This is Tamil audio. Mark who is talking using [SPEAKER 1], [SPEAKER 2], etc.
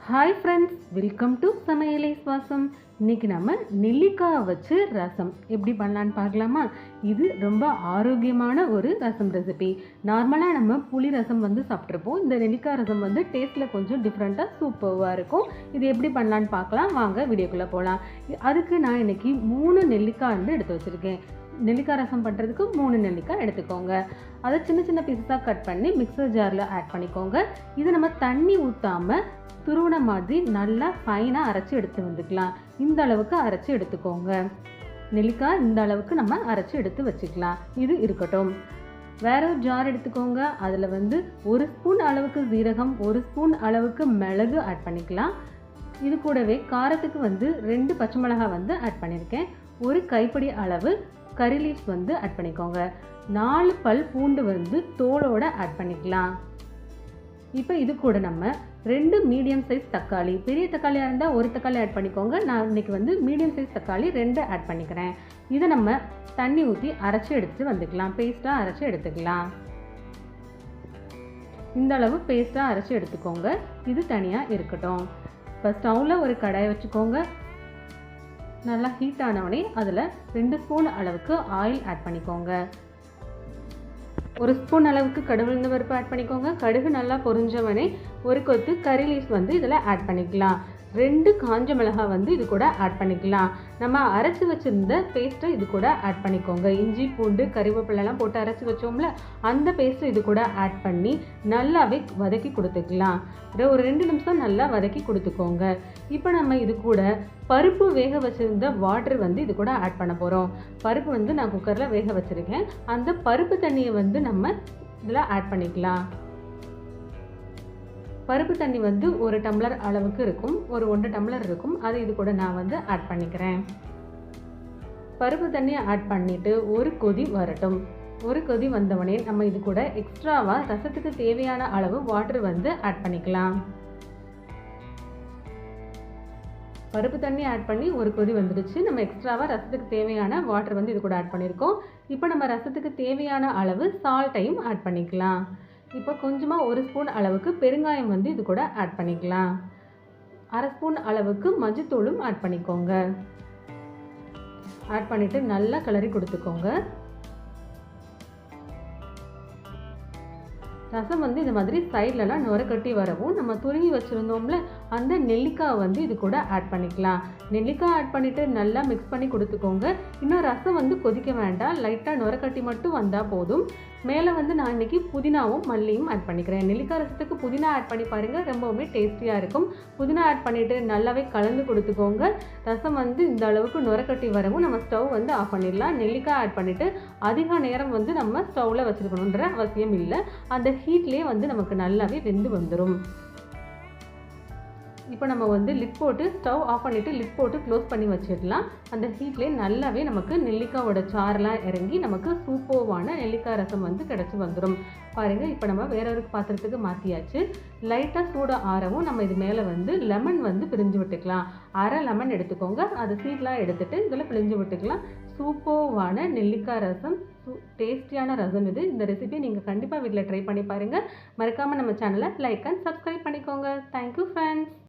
[SPEAKER 1] ஹாய் ஃப்ரெண்ட்ஸ், வெல்கம் டு சமையலை சுவாசம். இன்றைக்கி நம்ம நெல்லிக்காய் வச்சு ரசம் எப்படி பண்ணலான்னு பார்க்கலாமா? இது ரொம்ப ஆரோக்கியமான ஒரு ரசம் ரெசிபி. நார்மலாக நம்ம புளி ரசம் சாப்பிட்ருப்போம். இந்த நெல்லிக்காய் ரசம் டேஸ்ட்டில் கொஞ்சம் டிஃப்ரெண்ட்டாக சூப்பராக இருக்கும். இது எப்படி பண்ணலான்னு பார்க்கலாம். வாங்க வீடியோக்குள்ளே போகலாம். அதுக்கு நான் இன்றைக்கி 3 நெல்லிக்காய் எடுத்து வச்சுருக்கேன். நெல்லிக்காய் ரசம் பண்ணுறதுக்கு 3 நெல்லிக்காய் எடுத்துக்கோங்க. அதை சின்ன சின்ன பீஸஸாக கட் பண்ணி மிக்சர் ஜாரில் ஆட் பண்ணிக்கோங்க. இதை நம்ம தண்ணி ஊற்றாமல் துருவன மாதிரி நல்லா ஃபைனாக அரைச்சி எடுத்து வந்துக்கலாம். இந்த அளவுக்கு அரைச்சி எடுத்துக்கோங்க. நெல்லிக்காய் இந்த அளவுக்கு நம்ம அரைச்சி எடுத்து வச்சுக்கலாம். இது இருக்கட்டும். வேற ஒரு ஜார் எடுத்துக்கோங்க. அதில் 1 ஸ்பூன் அளவுக்கு ஜீரகம், 1 ஸ்பூன் அளவுக்கு மிளகு ஆட் பண்ணிக்கலாம். இது கூடவே காரத்துக்கு 2 பச்சை மிளகாய் ஆட் பண்ணியிருக்கேன். 1 கைப்பிடி அளவு கறி லீவ்ஸ் ஆட் பண்ணிக்கோங்க. 4 பல் பூண்டு தோலோடு ஆட் பண்ணிக்கலாம். இப்போ இது கூட நம்ம 2 மீடியம் சைஸ் தக்காளி, பெரிய தக்காளியாக இருந்தால் 1 தக்காளி ஆட் பண்ணிக்கோங்க. நான் இன்றைக்கி மீடியம் சைஸ் தக்காளி 2 ஆட் பண்ணிக்கிறேன். இதை நம்ம தண்ணி ஊற்றி அரைச்சி எடுத்துகிட்டு வந்துக்கலாம். பேஸ்ட்டாக அரைச்சி எடுத்துக்கலாம். இந்த அளவு பேஸ்ட்டாக அரைச்சி எடுத்துக்கோங்க. இது தனியாக இருக்கட்டும். இப்போ ஸ்டவ்வில் ஒரு கடாயை வச்சுக்கோங்க. நல்லா ஹீட் ஆனவனே அதில் 2 ஸ்பூன் அளவுக்கு ஆயில் ஆட் பண்ணிக்கோங்க. 1 ஸ்பூன் அளவுக்கு கடுகு பருப்பு ஆட் பண்ணிக்கோங்க. கடுகு நல்லா பொரிஞ்சவனே 1 கொத்து கறி லீவ்ஸ் இதில் ஆட் பண்ணிக்கலாம். 2 காஞ்ச மிளகாய் இது கூட ஆட் பண்ணிக்கலாம். நம்ம அரைச்சி வச்சுருந்த பேஸ்ட்டை இது கூட ஆட் பண்ணிக்கோங்க. இஞ்சி பூண்டு கறிவேப்பிலெல்லாம் போட்டு அரைச்சி வச்சோம்ல, அந்த பேஸ்ட்டை இது கூட ஆட் பண்ணி நல்லாவே வதக்கி கொடுத்துக்கலாம். ஒரு 2 நிமிஷம் நல்லா வதக்கி கொடுத்துக்கோங்க. இப்போ நம்ம இது கூட பருப்பு வேக வச்சுருந்த வாட்டர் இது கூட ஆட் பண்ண போகிறோம். பருப்பு நான் குக்கரில் வேக வச்சுருக்கேன். அந்த பருப்பு தண்ணியை நம்ம இதில் ஆட் பண்ணிக்கலாம். பருப்பு தண்ணி 1 டம்ளர் அளவுக்கு இருக்கும். ஒரு 1 டம்ளர் இருக்கும். அதை இது கூட நான் ஆட் பண்ணிக்கிறேன். பருப்பு தண்ணியை ஆட் பண்ணிவிட்டு ஒரு கொதி வரட்டும். ஒரு கொதி வந்தவனே நம்ம இது கூட எக்ஸ்ட்ராவாக ரசத்துக்கு தேவையான அளவு வாட்டர் ஆட் பண்ணிக்கலாம். பருப்பு தண்ணி ஆட் பண்ணி ஒரு கொதி வந்துடுச்சு. நம்ம எக்ஸ்ட்ராவாக ரசத்துக்கு தேவையான வாட்டர் இது கூட ஆட் பண்ணியிருக்கோம். இப்போ நம்ம ரசத்துக்கு தேவையான அளவு சால்ட்டையும் ஆட் பண்ணிக்கலாம். இப்போ கொஞ்சமாக 1 ஸ்பூன் அளவுக்கு பெருங்காயம் இது கூட ஆட் பண்ணிக்கலாம். 1/2 ஸ்பூன் அளவுக்கு மஞ்சத்தூளும் ஆட் பண்ணிக்கோங்க. ஆட் பண்ணிவிட்டு நல்லா கிளறி கொடுத்துக்கோங்க. ரசம் இந்த மாதிரி சைட்லலாம் நுர கட்டி வரவும் நம்ம துருவி வச்சுருந்தோம்ல, அந்த நெல்லிக்காய் இது கூட ஆட் பண்ணிக்கலாம். நெல்லிக்காய் ஆட் பண்ணிவிட்டு நல்லா மிக்ஸ் பண்ணி கொடுத்துக்கோங்க. இன்னும் ரசம் கொதிக்க வேண்டாம். லைட்டாக நுர கட்டி மட்டும் வந்தால் போதும். மேலே நான் இன்றைக்கி புதினாவும் மல்லியும் ஆட் பண்ணிக்கிறேன். நெல்லிக்காய் ரசத்துக்கு புதினா ஆட் பண்ணி பாருங்கள், ரொம்பவுமே டேஸ்டியாக இருக்கும். புதினா ஆட் பண்ணிவிட்டு நல்லாவே கலந்து கொடுத்துக்கோங்க. ரசம் இந்த அளவுக்கு நுர கட்டி வரவும் நம்ம ஸ்டவ் ஆஃப் பண்ணிடலாம். நெல்லிக்காய் ஆட் பண்ணிவிட்டு அதிக நேரம் நம்ம ஸ்டவ்வில் வச்சுருக்கணுன்ற அவசியம் இல்லை. அந்த ஹீட்லேயே நமக்கு நல்லாவே வெந்து வந்துடும். இப்போ நம்ம லிட் போட்டு ஸ்டவ் ஆஃப் பண்ணிவிட்டு லிட் போட்டு க்ளோஸ் பண்ணி வச்சிடலாம். அந்த ஹீட்லேயே நல்லாவே நமக்கு நெல்லிக்காயோட சாரெலாம் இறங்கி நமக்கு சூப்பர்வான நெல்லிக்காய் ரசம் கிடச்சி வந்துடும். பாருங்கள், இப்போ நம்ம வேற ஒரு பாத்திரத்துக்கு மாற்றியாச்சு. லைட்டாக சூட ஆறவும் நம்ம இது மேலே லெமன் பிழிஞ்சு விட்டுக்கலாம். 1/2 லெமன் எடுத்துக்கோங்க. அது சீட்லாம் எடுத்துகிட்டு இதில் பிழிஞ்சு விட்டுக்கலாம். சூப்பர்வான நெல்லிக்காய் ரசம், டேஸ்டியான ரசம் இது. இந்த ரெசிபி நீங்கள் கண்டிப்பாக வீட்டில் ட்ரை பண்ணி பாருங்கள். மறக்காமல் நம்ம சேனலை லைக் அண்ட் சப்ஸ்கிரைப் பண்ணிக்கோங்க. Thank you friends.